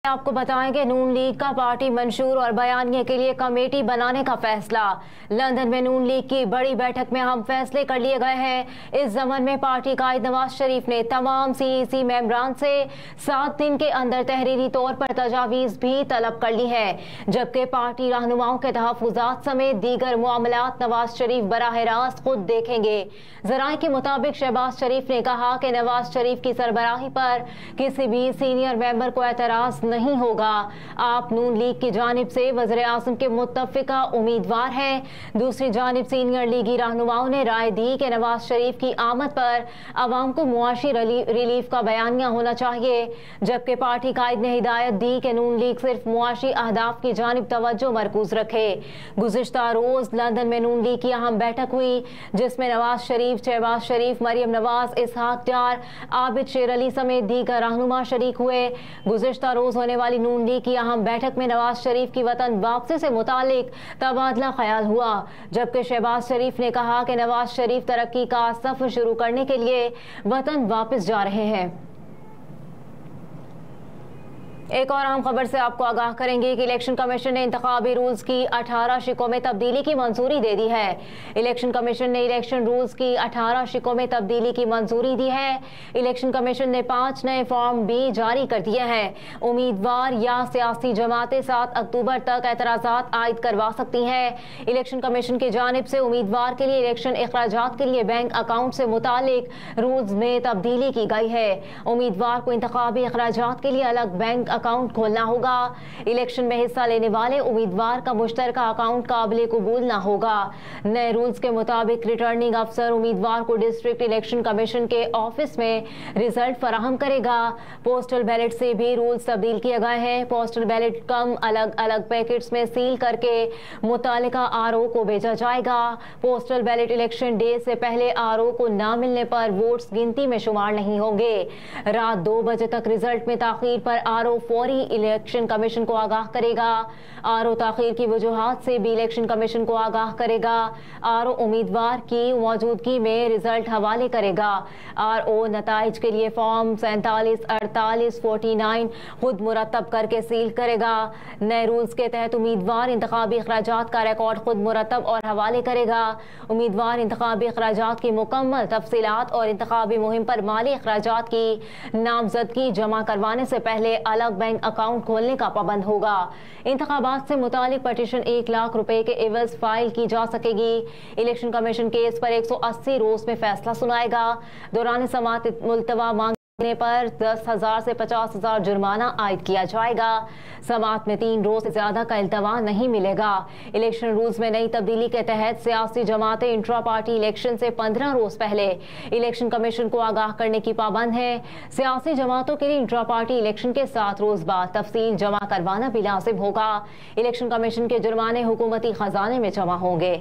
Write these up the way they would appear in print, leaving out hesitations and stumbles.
आपको बताएं कि नून लीग का पार्टी मंशूर और बयानिए के लिए कमेटी बनाने का फैसला। लंदन में नून लीग की बड़ी बैठक में अहम फैसले कर लिए गए हैं। इस जमन में पार्टी कायद नवाज शरीफ ने तमाम सीईसी मेंबरान से 7 दिन के अंदर तहरीरी तौर पर तजावीज़ भी तलब कर ली है, जबकि पार्टी रहनुमाओं के तहफ़्फ़ुज़ात समेत दीगर मामलात नवाज शरीफ बराह रास्त खुद देखेंगे। ज़राए के मुताबिक शहबाज शरीफ ने कहा कि नवाज शरीफ की सरबराही पर किसी भी सीनियर मेंबर को एतराज़ नहीं होगा। आप नून लीग की जानिब से वज़ीर आज़म के मुत्तफ़िका उम्मीदवार हैं। दूसरी जानिब सीनियर लीगी रहनुमाओं ने राय दी कि नवाज शरीफ की आमद पर अवाम को मुआशी रिलीफ का बयानिया होना चाहिए, जबकि पार्टी कायद ने हिदायत दी कि नून लीग सिर्फ मुआशी अहदाफ की जानिब तवज्जो मरकूज रखे। गुज़िश्ता रोज़ लंदन में नून लीग की अहम बैठक हुई, जिसमें नवाज शरीफ, शहबाज शरीफ, मरियम नवाज, इसहाक डार, आबिद शेर अली समेत दीगर रहनुमा शरीक हुए। गुज़िश्ता रोज़ होने वाली नून लीग की अहम बैठक में नवाज शरीफ की वतन वापसी से मुतालिक तबादला ख्याल हुआ, जबकि शहबाज शरीफ ने कहा कि नवाज शरीफ तरक्की का सफ़र शुरू करने के लिए वतन वापस जा रहे हैं। एक और अहम खबर से आपको आगाह करेंगे कि इलेक्शन कमीशन ने इंतखाबी रूल्स की 18 शिकों में तब्दीली की मंजूरी दे दी है। इलेक्शन कमीशन ने इलेक्शन रूल्स की 18 शिकों में तब्दीली की मंजूरी दी है। इलेक्शन कमीशन ने 5 नए फॉर्म भी जारी कर दिए हैं। उम्मीदवार या सियासी जमातें 7 अक्टूबर तक एतराज़ात आयद करवा सकती हैं। इलेक्शन कमीशन की जानिब से उम्मीदवार के लिए इलेक्शन अखराजात के लिए बैंक अकाउंट से मुतालिक रूल्स में तब्दीली की गई है। उम्मीदवार को इंतखाबी अखराजात के लिए अलग बैंक अकाउंट खोलना होगा। इलेक्शन में हिस्सा लेने वाले उम्मीदवार का मुश्तरका अकाउंट काबिल कबूल न होगा। नए रूल्स के मुताबिक रिटर्निंग अफसर उम्मीदवार को डिस्ट्रिक्ट इलेक्शन कमीशन के ऑफिस में रिजल्ट फराहम करेगा। पोस्टल बैलेट से भी रूल्स तब्दील किए गए हैं। पोस्टल बैलेट कम अलग अलग पैकेट्स में सील करके मुतालिका आरओ को भेजा जाएगा। पोस्टल बैलेट इलेक्शन डे से पहले आरओ को ना मिलने पर वोट्स गिनती में शुमार नहीं होंगे। रात 2 बजे तक रिजल्ट में ताखीर पर आरओ फौरी इलेक्शन कमीशन को आगाह करेगा। आरओ ताखीर की वजूहात से भी इलेक्शन कमीशन को आगाह करेगा। आरओ उम्मीदवार की मौजूदगी में रिजल्ट हवाले करेगा। आरओ नताइज के लिए फॉर्म 47, 48, 49 खुद मुरतब करके सील करेगा। नए रूल्स के तहत उम्मीदवार इंतखाबी अखराजात का रिकॉर्ड खुद मुरतब और हवाले करेगा। उम्मीदवार इंतखाबी अखराजात की मुकम्मल तफसीलात और इंतखाबी मुहिम पर माली अखराजात की नामजदगी जमा करवाने से पहले अलग बैंक अकाउंट खोलने का पाबंद होगा। इंतखाबात से मुतालिक पटिशन 1 लाख रुपए के एवज फाइल की जा सकेगी। इलेक्शन कमीशन केस पर 180 रोज में फैसला सुनाएगा। दौरान समाअत मुल्तवा मांगने पर 10,000 से 50,000 जुर्माना आयद किया जाएगा। समाअत में 3 रोज से ज्यादा का इल्तवा नहीं मिलेगा। इलेक्शन रूल्स में नई तब्दीली के तहत सियासी जमातें इंट्रा पार्टी इलेक्शन से 15 रोज पहले इलेक्शन कमीशन को आगाह करने की पाबंद है। सियासी जमातों के लिए इंट्रा पार्टी इलेक्शन के 7 रोज बाद तफसील जमा करवाना भी लाजिम होगा। इलेक्शन कमीशन के जुर्माने हुकूमती खजाने में जमा होंगे।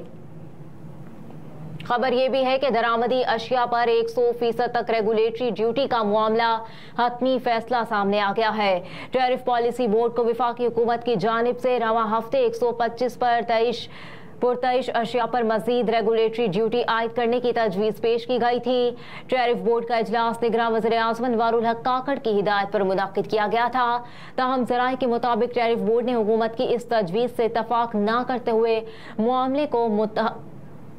खबर यह भी है कि दरामदी अशिया पर 100% तक रेगुलेटरी ड्यूटी का मामला हतमी फैसला सामने आ गया है। टैरिफ पॉलिसी बोर्ड को वफाकी हुकूमत की जानिब से रवां हफ्ते 125 पर पुरतइश अशिया पर मजीद रेगुलेटरी ड्यूटी आयद करने की तजवीज़ पेश की गई थी। टैरिफ बोर्ड का इजलास निगरान वज़ीर आज़म अनवारुल हक काकड़ की हिदायत पर मुनक्किद किया गया था। ताहम ज़राए के मुताबिक टैरिफ बोर्ड ने हुकूमत की इस तजवीज़ से इत्तफाक न करते हुए मामले को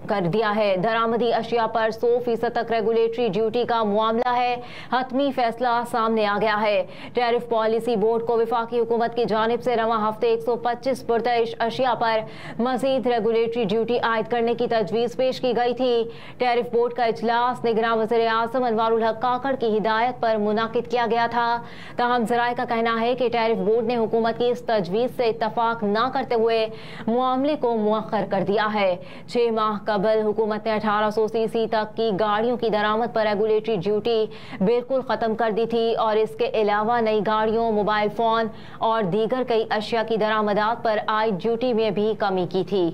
कर दिया है। दरामदी अशिया पर 100% तक रेगुलेटरी ड्यूटी का मामला है। हतमी फैसला सामने आ गया है। टैरिफ पॉलिसी बोर्ड को वफाकी हुकूमत की जानिब से रवां हफ्ते 125 पुरतइश अशिया पर मजीद रेगुलेटरी ड्यूटी आयद करने की तजवीज़ पेश की गई थी। टैरिफ बोर्ड का इजलास निगरान वज़ीर आज़म अनवारुल हक काकड़ की हिदायत पर मुनक्किद किया गया था। ताहम ज़राए का कहना है कि टैरिफ बोर्ड ने हुकूमत की इस तजवीज़ से इत्तफाक न करते हुए मामले को मुअख्खर कर दिया है। 6 माह कबल हुकूमत ने 1800 सीसी तक की गाड़ियों की दरामद पर रेगुलेटरी ड्यूटी बिल्कुल खत्म कर दी थी और इसके अलावा नई गाड़ियों, मोबाइल फोन और दीगर कई अशिया की दरामदात पर आयद ड्यूटी में भी कमी की थी।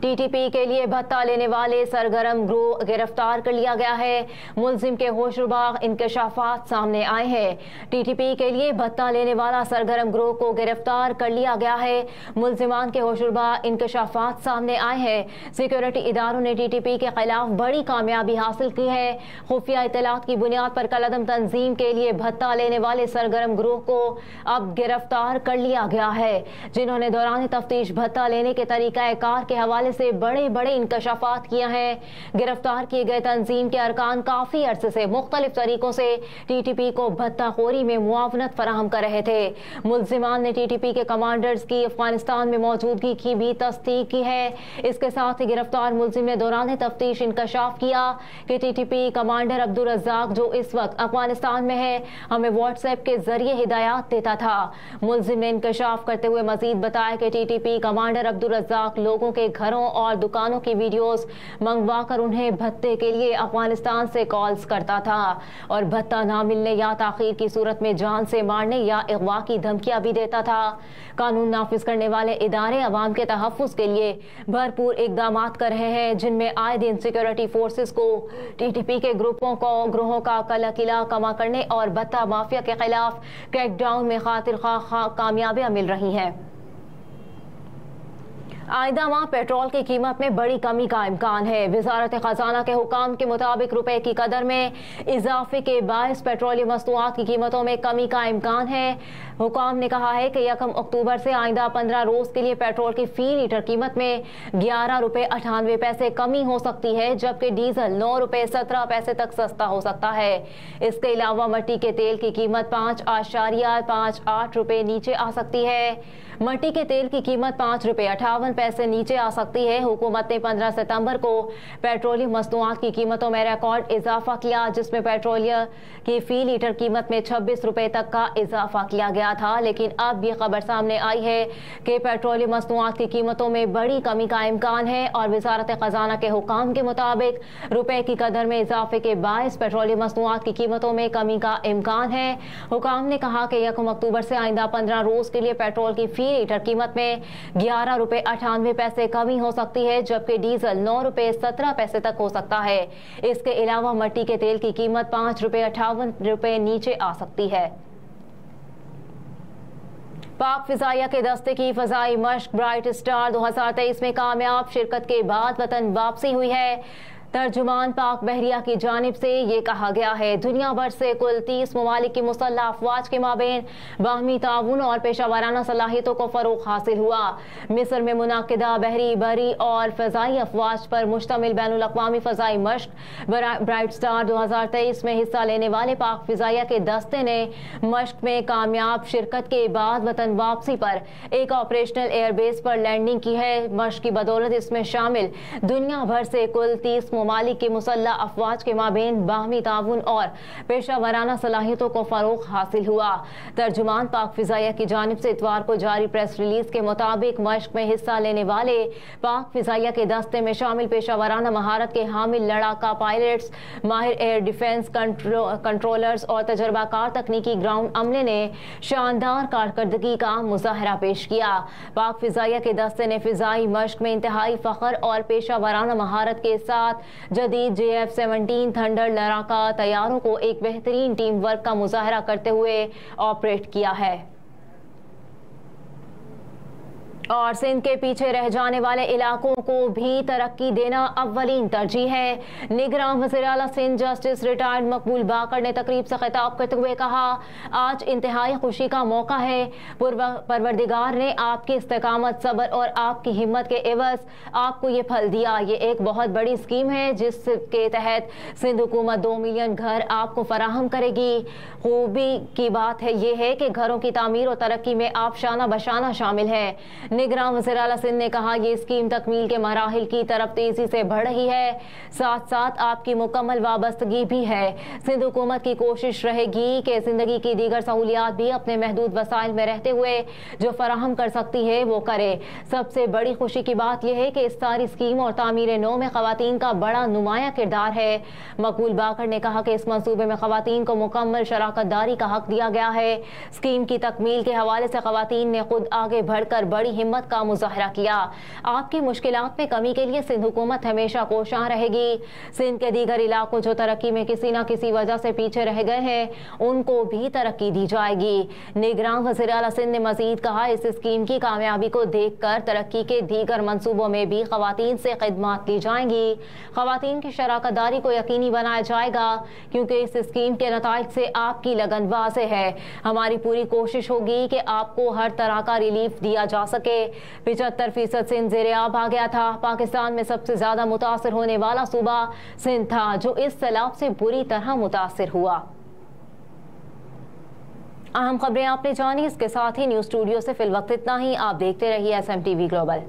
टीटीपी के लिए भत्ता लेने वाले सरगर्म गिरोह गिरफ्तार कर लिया गया है। मुलजिम के होशरुबा इंकशाफात सामने आए हैं। टीटीपी के लिए भत्ता लेने वाला सरगर्म गिरोह को गिरफ्तार कर लिया गया है। मुलजिमान के होशरुबा इंकशाफात सामने आए हैं। सिक्योरिटी इदारों ने टीटीपी के खिलाफ बड़ी कामयाबी हासिल की है। खुफिया इत्तलात की बुनियाद पर कलअदम तंजीम के लिए भत्ता लेने वाले सरगर्म गिरोह को अब गिरफ्तार कर लिया गया है, जिन्होंने दौरान तफ्तीश भत्ता लेने के तरीकाकार के हवाले से बड़े बड़े इंकशाफात किए हैं। गिरफ्तार किए गए तंजीम के अरकान काफी अरसे से मुख्तलिफ तरीकों से टीटीपी को भत्ताखोरी में मुआवनत फराहम कर रहे थे। मुलजिमान ने टीटीपी के कमांडर्स की अफगानिस्तान में मौजूदगी की भी तस्दीक की है। इसके साथ ही गिरफ्तार मुलजिम ने दौरान तफ्तीश इंकशाफ किया कि टीटीपी कमांडर अब्दुल रज़्ज़ाक, जो इस वक्त अफगानिस्तान में है, हमें व्हाट्सएप के जरिए हिदायत देता था। मुलजिम ने इंकशाफ करते हुए मजीद बताया कि टीटीपी कमांडर अब्दुल रज़्ज़ाक लोगों के घरों और दुकानों की वीडियोस मंगवा कर उन्हें भत्ते के लिए अफगानिस्तान से कॉल्स करता था और भत्ता ना मिलने या ताखीर की सूरत में जान से मारने या अगवा की धमकियां भी देता था। कानून नाफिज करने वाले इदारे अवाम के तहफ़्फ़ुज़ के लिए भरपूर इक़दाम कर रहे हैं, जिनमें आए दिन सिक्योरिटी फोर्सेस को टीटीपी के ग्रोहों का किला कमा करने और भत्ता माफिया के खिलाफ क्रैकडाउन में खातिर खा कामयाबियां मिल रही हैं। आइंदा माह पेट्रोल की कीमत में बड़ी कमी का इम्कान है। वजारत खजाना के हुकाम के मुताबिक रुपए की कदर में इजाफे के बायस पेट्रोलियम मस्तूआत की कीमतों में कमी का इम्कान है। हुकाम ने कहा है कि 1 अक्टूबर से आइंदा 15 रोज के लिए पेट्रोल की फी लीटर कीमत में 11 रुपए 98 पैसे कमी हो सकती है, जबकि डीजल 9 रुपए 17 पैसे तक सस्ता हो सकता है। इसके अलावा मट्टी के तेल की कीमत 5.58 रुपए नीचे आ सकती है। मट्टी के तेल की कीमत 5 रुपए 58 पैसे नीचे आ सकती है। हुकूमत ने 15 सितंबर को पेट्रोलियम मस्तूआत की कीमतों में रिकॉर्ड इजाफा किया, जिसमें पेट्रोलियम की फी लीटर कीमत में 26 रुपए तक का इजाफा किया गया था। लेकिन अब ये खबर सामने आई है कि पेट्रोलियम मस्तूआत की कीमतों में बड़ी कमी का इम्कान है और वजारत खजाना के हुकाम के मुताबिक रुपए की कदर में इजाफे के बायस पेट्रोलियम मस्तूआत की कीमतों में कमी का इम्कान है। हुकाम ने कहा कि 1 अक्टूबर से आइंदा 15 रोज के लिए पेट्रोल की फी लीटर कीमत में 11 रुपए 98 पैसे कमी हो सकती है, जबकि डीजल 9 रुपए 17 पैसे तक हो सकता है। इसके अलावा मट्टी के तेल की कीमत 5 रुपए 58 रुपए नीचे आ सकती है। पाक फिजाइया के दस्ते की फजाई मश्क ब्राइट स्टार 2023 में कामयाब शिरकत के बाद वतन वापसी हुई है। तर्जुमान पाक बहरिया की जानिब से ये कहा गया है, दुनिया भर से कुल 30 ममालिक की मुसल्लह अफवाज के माबेन बाहमी ताउन और पेशा वाराना सलाहियतों को फरोग हासिल हुआ। मिस्र में मुनाकिदा बहरी और फ़ज़ाई अफवाज पर मुश्तमिल बैनुल अक़वामी फ़ज़ाई मश्क ब्राइट स्टार 2023 में हिस्सा लेने वाले पाक फिजाइया के दस्ते ने मश्क में कामयाब शिरकत के बाद वतन वापसी पर एक ऑपरेशनल एयरबेस पर लैंडिंग की है। मश्क की बदौलत इसमें शामिल दुनिया भर से कुल 30 ममालिक के मुसल्लह अफवाज के माबेन बाहमी ताउन और पेशा वराना सलाहियतों को फरोग हासिल हुआ। तर्जुमान पाक फिजाइया की जानिब से इतवार को जारी प्रेस रिलीज के मुताबिक मश्क में हिस्सा लेने वाले पाक फिजाइया के दस्ते में शामिल पेशा वराना महारत के हामिल लड़ाका पायलट्स, माहिर एयर डिफेंस कंट्रोलर्स और तजर्बाकार तकनीकी ग्राउंड अमले ने शानदार कारकर्दगी का मुजाहरा पेश किया। पाक फिजाइया के दस्ते ने फिजाई मश्क में इंतहाई फख्र और पेशा वराना महारत के साथ जदीद JF-17 थंडर लड़ाका तैयारों को एक बेहतरीन टीम वर्क का मुजाहरा करते हुए ऑपरेट किया है। और सिंध के पीछे रह जाने वाले इलाकों को भी तरक्की देना अव्वलीन तरजीह है। निगरान वज़ीर आला सिंध जस्टिस रिटायर्ड मकबूल बाकर ने तकरीब से खिताब करते हुए कहा, आज इंतहाई खुशी का मौका है। परवरदिगार ने आपकी इस्तेकामत, सब्र और आपकी हिम्मत के एवज आपको ये फल दिया। ये एक बहुत बड़ी स्कीम है जिसके तहत सिंध हुकूमत 2 मिलियन घर आपको फराहम करेगी। खूबी की बात है ये है कि घरों की तामीर और तरक्की में आप शाना बशाना शामिल है। निगरान वज़ीर आला सिंध ने कहा, ये स्कीम तकमील के मराहिल की तरफ तेजी से बढ़ रही है, साथ साथ आपकी मुकम्मल वाबस्तगी भी है। सिंध हुकूमत की कोशिश रहेगी कि जिंदगी की दीगर सहूलियात भी अपने महदूद वसाइल में रहते हुए जो फराहम कर सकती है वो करे। सबसे बड़ी खुशी की बात यह है कि इस सारी स्कीम और तामीर नौ में खवातीन का बड़ा नुमाया किरदार है। मकबूल बाकर ने कहा कि इस मंसूबे में खवातीन को मुकम्मल शराकतदारी का हक दिया गया है। स्कीम की तकमील के हवाले से खवातीन ने खुद आगे बढ़कर बड़ी हिम्मत का मुजाहरा किया। आपकी मुश्किलात में कमी के लिए सिंध हुकूमत हमेशा कोशां रहेगी। सिंध के दीगर इलाकों जो तरक्की में किसी न किसी वजह से पीछे रह गए हैं, उनको भी तरक्की दी जाएगी। निगरान वज़ीर आला सिंध ने मजीद कहा, इस स्कीम की कामयाबी को देखकर तरक्की के दीगर मंसूबों में भी खवातीन से खिदमत ली जाएंगी। खवातीन की शराकतदारी को यकीनी बनाया जाएगा, क्योंकि इस स्कीम के नताइज से आपकी लगन वाज़े है। हमारी पूरी कोशिश होगी कि आपको हर तरह का रिलीफ दिया जा सके। 75% सिंध ज़ेर-ए-आब आ गया था। पाकिस्तान में सबसे ज्यादा मुतासर होने वाला सूबा सिंध था, जो इस सैलाब से बुरी तरह मुतासर हुआ। अहम खबरें आपने जानी। इसके साथ ही न्यूज़ स्टूडियो से फिल वक्त इतना ही। आप देखते रहिए SMTV ग्लोबल।